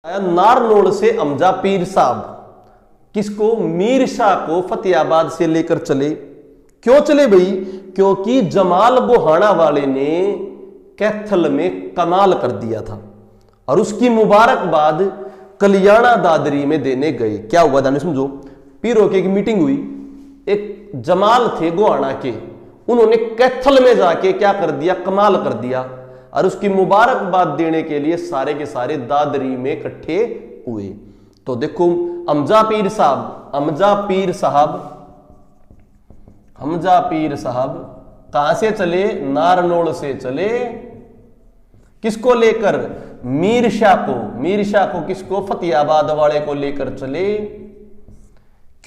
नारनौल से अमजा पीर साहब किसको, मीर शाह को फतेहाबाद से लेकर चले। क्यों चले भाई? क्योंकि जमाल गोहाना वाले ने कैथल में कमाल कर दिया था और उसकी मुबारकबाद कल्याणा दादरी में देने गए। क्या हुआ था समझो, पीरों की एक मीटिंग हुई, एक जमाल थे गोहाना के, उन्होंने कैथल में जाके क्या कर दिया, कमाल कर दिया और उसकी मुबारकबाद देने के लिए सारे के सारे दादरी में इकट्ठे हुए। तो देखो अमजा पीर साहब, अमजा पीर साहब कहां से चले, नारनौल से चले। किसको लेकर, मीर शाह को। मीर शाह को किसको, फतेहाबाद वाले को लेकर चले।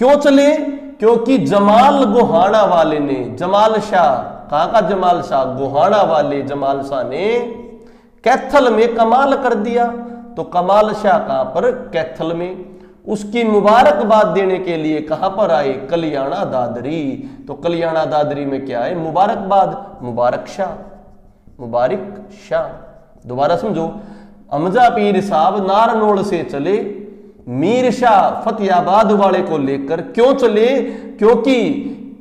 क्यों चले? क्योंकि जमाल गोहाना वाले ने, जमाल शाह, कहां का जमाल शाह, गोहाना वाले जमाल शाह ने कैथल में कमाल कर दिया। तो कमाल शाह कहां पर, कैथल में। उसकी मुबारकबाद देने के लिए कहां पर आए, कल्याणा दादरी। तो कल्याणा दादरी में क्या है, मुबारकबाद, मुबारक शाह, मुबारक शाह। दोबारा समझो, अमजा पीर साहब नारनौल से चले, मीर शाह फतेहाबाद वाले को लेकर। क्यों चले? क्योंकि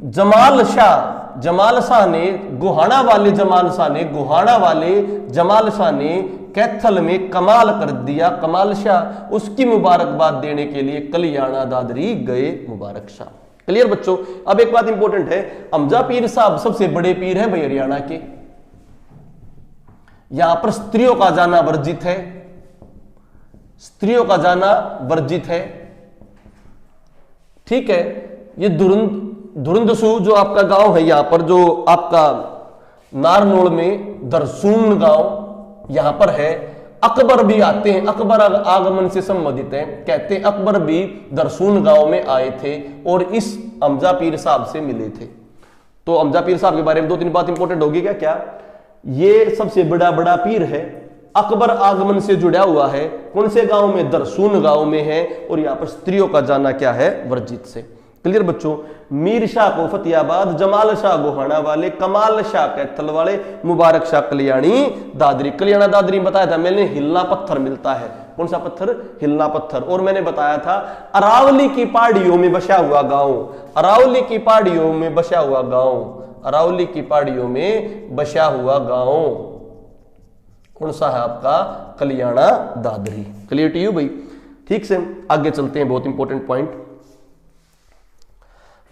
जमाल शाह ने, गोहाना वाले जमाल शाह ने, गोहाना वाले जमाल शाह ने कैथल में कमाल कर दिया, कमाल शाह। उसकी मुबारकबाद देने के लिए कल्याणा दादरी गए, मुबारक शाह। क्लियर बच्चों? अब एक बात इंपॉर्टेंट है, अमजा पीर साहब सबसे बड़े पीर हैं भाई हरियाणा के। यहां पर स्त्रियों का जाना वर्जित है, स्त्रियों का जाना वर्जित है। ठीक है, ये धुरंदसू जो आपका गांव है, यहां पर जो आपका नारनौल में दरसून गांव यहां पर है। अकबर भी आते हैं, अकबर आगमन से संबंधित है, कहते हैं अकबर भी दरसून गांव में आए थे और इस अमजा पीर साहब से मिले थे। तो अमजा पीर साहब के बारे में दो तीन बात इंपॉर्टेंट होगी। क्या ये सबसे बड़ा पीर है, अकबर आगमन से जुड़ा हुआ है। कौन से गांव में, दरसून गांव में है। और यहां पर स्त्रियों का जाना क्या है, वर्जित से। क्लियर बच्चों? मीर शाह को फतेहाबाद, जमाल शाह गोहाना वाले, कमाल शाह कैथल वाले, मुबारक शाह कल्याणी दादरी। कल्याणा दादरी बताया था मैंने, हिलना पत्थर मिलता है। कौन सा पत्थर, हिलना पत्थर। और मैंने बताया था अरावली की पहाड़ियों में बसा हुआ गांव, अरावली की पहाड़ियों में बसा हुआ गांव, अरावली की पहाड़ियों में बसा हुआ गांव कौन सा है आपका, कल्याणा दादरी। क्लियर टू यू भाई? ठीक से आगे चलते हैं, बहुत इंपॉर्टेंट पॉइंट।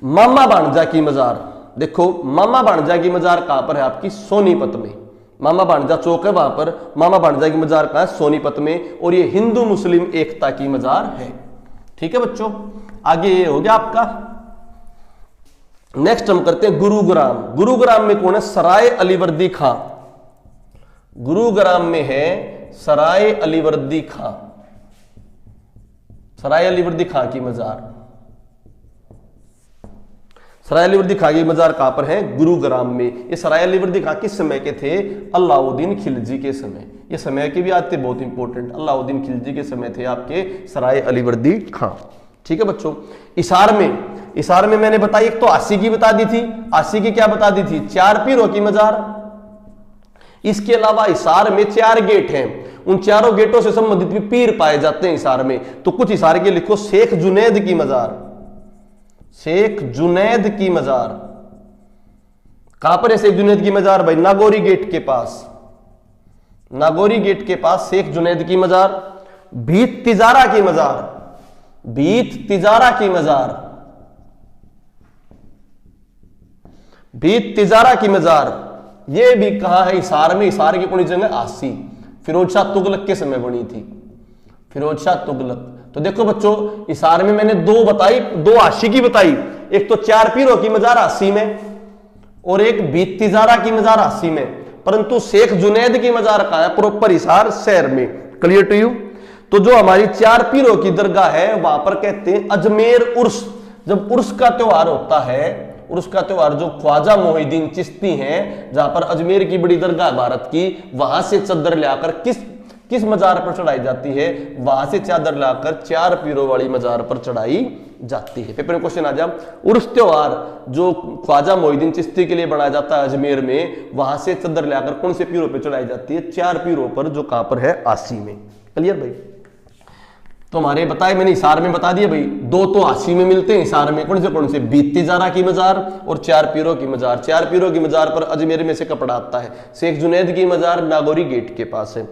मामा भाणजा की मजार। देखो मामा भाणजा की मजार कहां पर है आपकी, सोनीपत में। मामा भाणजा चौक है वहां पर, मामा भाणजा की मजार कहां है, सोनीपत में। और ये हिंदू मुस्लिम एकता की मजार है। ठीक है बच्चों, आगे ये हो गया आपका। नेक्स्ट हम करते हैं गुरुग्राम। गुरुग्राम में कौन है, सराय अलीवर्दी खां। गुरुग्राम में है सराय अलीवर्दी खां, सराय अलीवर्दी खां की मजार। सराय अलीवर्दी खां की मजार कहां पर है, गुरुग्राम में। ये सराय अलीवर्दी खां किस समय के थे, अलाउद्दीन खिलजी के समय। ये समय की भी आते बहुत इंपॉर्टेंट, अलाउद्दीन खिलजी के समय थे आपके सराय अलीवर्दी खां। ठीक है बच्चों? इसार में मैंने बताई, एक तो आसी की बता दी थी, आसी की क्या बता दी थी, 4 पीरों की मजार। इसके अलावा हिसार में 4 गेट हैं, उन चारों गेटों से संबंधित भी पीर पाए जाते हैं हिसार में। तो कुछ हिसार के लिखो, शेख जुनैद की मजार, शेख जुनैद की मजार। कहां पर है शेख जुनैद की मजार भाई, नागौरी गेट के पास, नागौरी गेट के पास शेख जुनैद की मजार। भीत तिजारा की मजार, भीत तिजारा की मजार, भीत तिजारा की मजार। ये भी कहां है, हिसार में। हिसार की कौन जगह, आसी, फिरोज शाह तुगलक के समय बनी थी, फिरोज शाह तुगलक। तो देखो बच्चों, हिसार में मैंने 2 बताई, 2 आशी की बताई। एक तो 4 पीरों की मजार आसी में और एक भीत तिजारा की मजार आसी में। परंतु शेख जुनैद की मजार कहां है, प्रॉपर हिसार शहर में। Clear to you? तो जो हमारी 4 पीरों की दरगाह है वहां पर कहते हैं अजमेर उर्स। जब उर्स का त्योहार होता है, उर्स का त्योहार जो ख्वाजा मोहिद्दीन चिश्ती हैं, जहां पर अजमेर की बड़ी दरगाह भारत की, वहां से चादर लाकर किस मजार पर चढ़ाई जाती है, वहां से चादर लाकर 4 पीरों वाली मजार पर चढ़ाई जाती है। पेपर में क्वेश्चन आ जाए, उर्स त्योहार जो ख्वाजा मोहिद्दीन चिश्ती के लिए बनाया जाता है अजमेर में, वहां से चादर लाकर कौन से पीरों पर चढ़ाई जाती है, 4 पीरों पर, जो कहां पर है, आसी में। क्लियर भाई? तो हमारे बताए, मैंने हिसार में बता दिया भाई, 2 तो 80 में मिलते हैं हिसार में। कौन से बीती जारा की मजार और 4 पीरों की मजार। 4 पीरों की मजार पर अजमेर में से कपड़ा आता है। शेख जुनैद की मजार नागौरी गेट के पास है।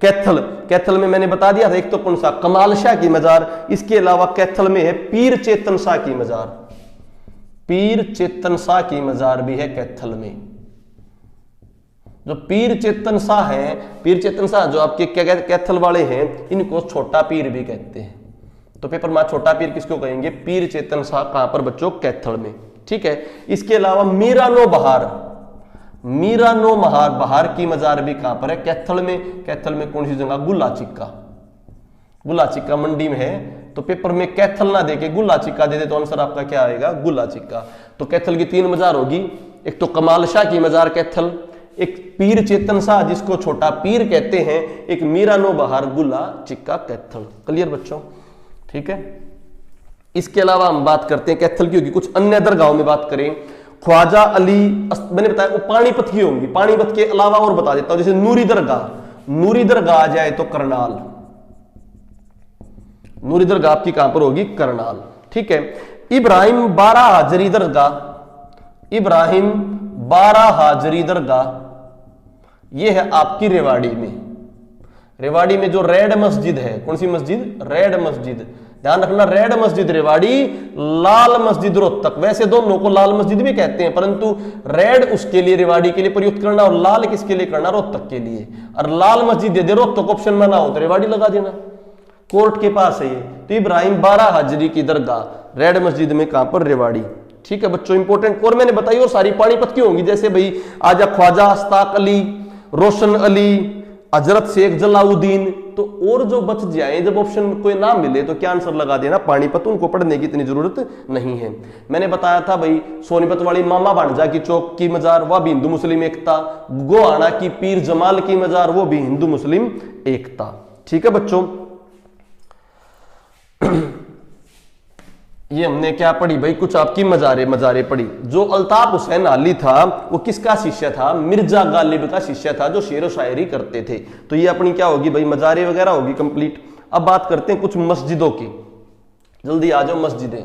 कैथल में मैंने बता दिया था, एक तो कौन सा कमाल शाह की मजार, इसके अलावा कैथल में है पीर चेतन शाह की मजार। पीर चेतन शाह की मजार भी है कैथल में। जो पीर चेतन शाह है, पीर चेतन शाह जो आपके कैथल वाले हैं, इनको छोटा पीर भी कहते हैं। तो पेपर में छोटा पीर किसको कहेंगे? पीर चेतन शाह। कहां पर बच्चों? कैथल में। ठीक है। इसके अलावा मीरानो बहार की मजार भी कहां पर है? कैथल में। कैथल में कौन सी जगह? गुल्ला चिक्का मंडी में है। तो पेपर में कैथल ना देके गुल्ला चिक्का दे दे तो आंसर आपका क्या आएगा? गुल्ला चिक्का। तो कैथल की 3 मजार होगी, एक तो कमाल शाह की मजार कैथल, एक पीर चेतन शाह जिसको छोटा पीर कहते हैं, एक मीरानो बहार गुल्ला चिक्का कैथल। क्लियर बच्चों? ठीक है। इसके अलावा हम बात करते हैं कैथल की होगी। कुछ अन्य दरगाहों में बात करें, ख्वाजा अली, मैंने बताया वो पानीपत की होंगी। पानीपत के अलावा और बता देता हूं, जैसे नूरी दरगाह आ जाए तो करनाल। नूरी दरगाह आपकी कहां पर होगी? करनाल। ठीक है। इब्राहिम 12 हाजरी दरगाह यह है आपकी रेवाड़ी में जो रेड मस्जिद है। कौन सी मस्जिद? रेड मस्जिद। ध्यान रखना, रेड मस्जिद रेवाड़ी, लाल मस्जिद रोहतक। वैसे दोनों को लाल मस्जिद भी कहते हैं, परंतु रेड उसके लिए रेवाड़ी के लिए प्रयुक्त करना और लाल किसके लिए करना? रोहतक के लिए। और लाल मस्जिद दे दे रोहतक ऑप्शन में ना हो तो रेवाड़ी लगा देना, कोर्ट के पास है ये। तो इब्राहिम 12 हाजरी की दरगाह रेड मस्जिद में, कहां पर? रेवाड़ी। ठीक है बच्चों, इंपॉर्टेंट। और मैंने बताई और सारी पानीपत की होंगी, जैसे भाई आजा ख्वाजा अस्ताक अली, रोशन अली, हजरत शेख जलाउद्दीन। तो और जो बच जाए, जब ऑप्शन में कोई नाम मिले तो क्या आंसर लगा देना? पानीपत। उनको पढ़ने की इतनी जरूरत नहीं है। मैंने बताया था भाई सोनीपत वाली मामा भांजा की चौक की मजार, वह भी हिंदू मुस्लिम एकता। गोहाना की पीर जमाल की मजार, वो भी हिंदू मुस्लिम एकता। ठीक है बच्चों, ये हमने क्या पढ़ी भाई? कुछ आपकी मजारे पढ़ी। जो अल्ताफ हुसैन अली था वो किसका शिष्य था? मिर्जा गालिब का शिष्य था, जो शेर व शायरी करते थे। तो ये अपनी क्या होगी भाई? मजारे वगैरह होगी कंप्लीट। अब बात करते हैं कुछ मस्जिदों की। जल्दी आ जाओ। मस्जिदें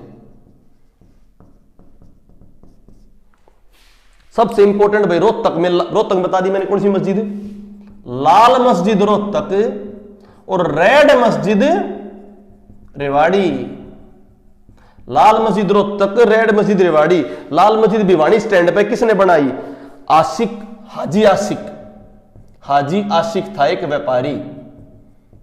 सबसे इंपॉर्टेंट भाई, रोहतक बता दी मैंने। कौन सी मस्जिद? लाल मस्जिद रोहतक और रेड मस्जिद रेवाड़ी। लाल मस्जिद रोहतक, रेड मस्जिद रेवाड़ी। लाल मस्जिद भिवानी स्टैंड पे किसने बनाई? हाजी आशिक था एक व्यापारी।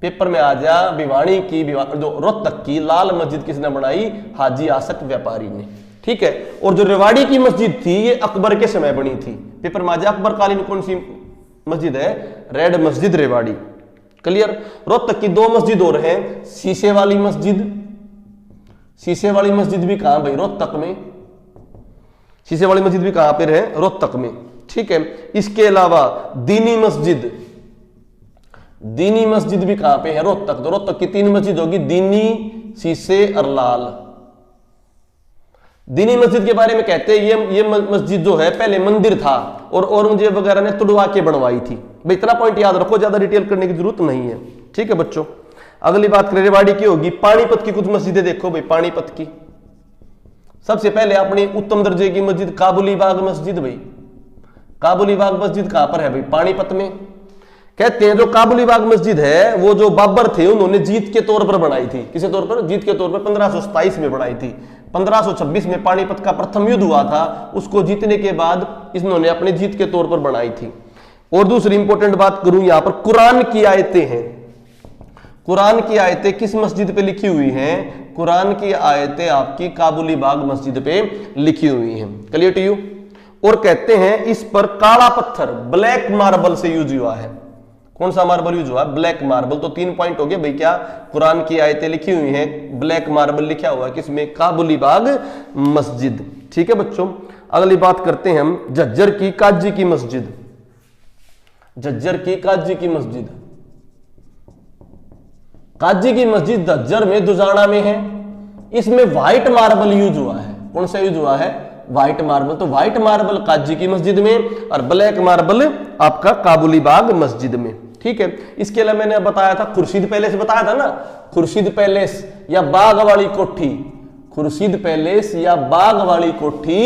पेपर में आ जा, भिवानी की जो रोहतक की लाल मस्जिद किसने बनाई? हाजी आशिक व्यापारी ने। ठीक है। और जो रेवाड़ी की मस्जिद थी ये अकबर के समय बनी थी। पेपर में आ जा, अकबर कालीन कौन सी मस्जिद है? रेड मस्जिद रेवाड़ी। क्लियर? रोहतक की 2 मस्जिद और है, शीशे वाली मस्जिद भी कहां भाई? रोहतक में। शीशे वाली मस्जिद भी कहां पर है? रोहतक में। ठीक है। इसके अलावा दीनी मस्जिद भी कहां पे है? रोहतक। तो रोहतक की 3 मस्जिद होगी, दीनी, शीशे और लाल। दीनी मस्जिद के बारे में कहते हैं ये मस्जिद जो है पहले मंदिर था और औरंगजेब वगैरह ने तुड़वा के बनवाई थी। भाई इतना पॉइंट याद रखो, ज्यादा डिटेल करने की जरूरत नहीं है। ठीक है बच्चों, अगली बात करें रेवाड़ी की होगी। पानीपत की कुछ मस्जिदें देखो भाई। पानीपत की सबसे पहले अपनी उत्तम दर्जे की मस्जिद काबुली बाग मस्जिद। भाई काबुली बाग मस्जिद कहां पर है भाई? पानीपत में। कहते हैं जो काबुली बाग मस्जिद है वो जो बाबर थे उन्होंने जीत के तौर पर बनाई थी। किस तौर पर? जीत के तौर पर 1527 में बनाई थी। 1526 में पानीपत का प्रथम युद्ध हुआ था, उसको जीतने के बाद इन्होंने अपने जीत के तौर पर बनाई थी। और दूसरी इंपॉर्टेंट बात करूं, यहां पर कुरान की आयतें हैं। कुरान की आयतें किस मस्जिद पे लिखी हुई हैं? कुरान की आयतें आपकी काबुली बाग मस्जिद पे लिखी हुई हैं। Clear to you? और कहते हैं इस पर काला पत्थर ब्लैक मार्बल से यूज हुआ है। कौन सा मार्बल यूज हुआ? Black marble. तो 3 पॉइंट हो गए भाई। क्या? कुरान की आयतें लिखी हुई हैं, ब्लैक मार्बल लिखा हुआ है किसमें? काबुली बाग मस्जिद। ठीक है बच्चों, अगली बात करते हैं हम झज्जर की काजी की मस्जिद। झज्जर की काजी की मस्जिद, काजी की मस्जिद झज्जर में दुजाना में है। इसमें व्हाइट मार्बल यूज हुआ है। कौन सा यूज हुआ है? White marble. तो व्हाइट मार्बल काजी की मस्जिद में और ब्लैक मार्बल आपका काबुली बाग मस्जिद में। ठीक है। इसके अलावा मैंने बताया था खुर्शीद पैलेस, बताया था ना, खुर्शीद पैलेस या बाग वाली कोठी, खुर्शीद पैलेस या बाग वाली कोठी,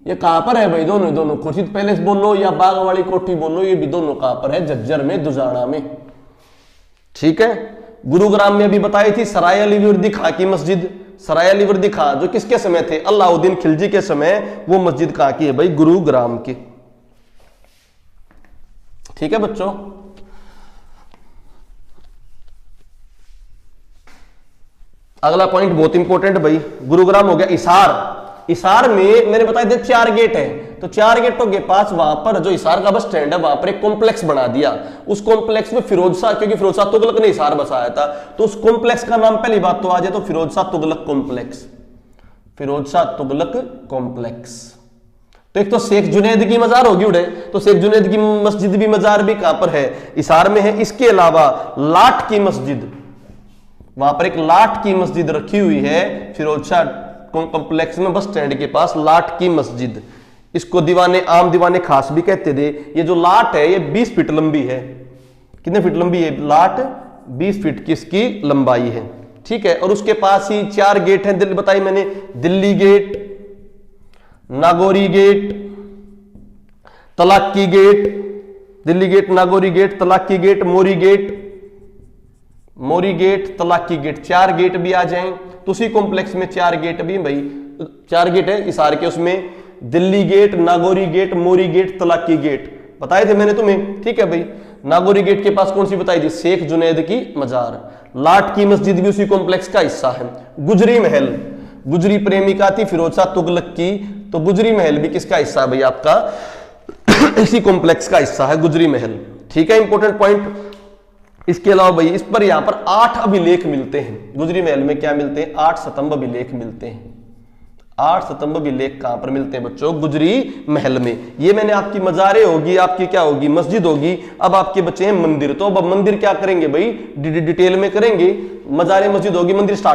ये कहां पर है भाई? दोनों दोनों, खुर्शीद पैलेस बोलो या बाग वाली कोठी बोलो, ये भी दोनों कहां पर है? झज्जर में, दुजाना में, ठीक है। गुरुग्राम में भी बताई थी सराय अली वर्दी खां की मस्जिद, सराय अली वर्दी खां जो किसके समय थे? अलाउद्दीन खिलजी के समय, वो मस्जिद कहां की है भाई? गुरुग्राम की, ठीक है बच्चों। अगला पॉइंट बहुत इंपॉर्टेंट भाई, गुरुग्राम हो गया। इसार, इसार में मैंने बताया था 4 गेट है, तो 4 गेटों के पास वहां पर जो इसार का बस स्टैंड है वहां पर एक कॉम्प्लेक्स बना दिया। उस कॉम्प्लेक्स में फिरोज शाह, क्योंकि फिरोज शाह तुगलक ने इसार बसाया था, तो उस कॉम्प्लेक्स का नाम पहली बात तो आ जाए तो फिरोज शाह तुगलक कॉम्प्लेक्स, फिरोज शाह तुगलक कॉम्प्लेक्स। तो एक तो शेख जुनैद की मजार होगी उड़े, तो शेख जुनैद की मस्जिद भी, मजार भी कहां पर है? इसार में है। इसके अलावा लाट की मस्जिद, वहां पर एक लाट की मस्जिद रखी हुई है फिरोज शाह कॉम्प्लेक्स में, बस स्टैंड के पास लाट की मस्जिद। इसको दीवाने आम, दीवाने खास भी कहते थे। ये जो लाट है ये 20 फीट लंबी है। कितने फीट लंबी है लाट? 20 फीट की इसकी लंबाई है, ठीक है। और उसके पास ही 4 गेट हैं, दिल्ली बताई मैंने, Delhi gate, Nagauri gate, Talakki gate, Delhi gate, Nagauri gate, Talakki gate, Mori gate, Mori gate, Talakki gate, 4 gate भी आ जाएं। तो उसी कॉम्प्लेक्स में 4 गेट भी भाई, 4 गेट है इसार के, उसमें Delhi gate, Nagauri gate, Mori gate, Talakki gate बताए थे मैंने तुम्हें, ठीक है भाई। नागौरी गेट के पास कौन सी बताई थी? शेख जुनैद की मजार। लाट की मस्जिद भी उसी कॉम्प्लेक्स का हिस्सा है। गुजरी महल, गुजरी प्रेमिका थी फिरोज शाह तुगलक की, तो गुजरी महल भी किसका हिस्सा है भाई? आपका इसी कॉम्प्लेक्स का हिस्सा है गुजरी महल, ठीक है। Important point. इसके अलावा भाई इस पर यहां पर 8 अभिलेख मिलते हैं। गुजरी महल में क्या मिलते हैं? 8 स्तंभ अभिलेख मिलते हैं। 8 स्तंभ अभिलेख कहां पर मिलते हैं बच्चों? गुजरी महल में। ये मैंने आपकी मजारे होगी, आपकी क्या होगी? मस्जिद होगी। अब आपके बच्चे हैं मंदिर, तो अब मंदिर क्या करेंगे भाई? डिटेल में करेंगे। मजारे मस्जिद होगी, मंदिर स्टार्ट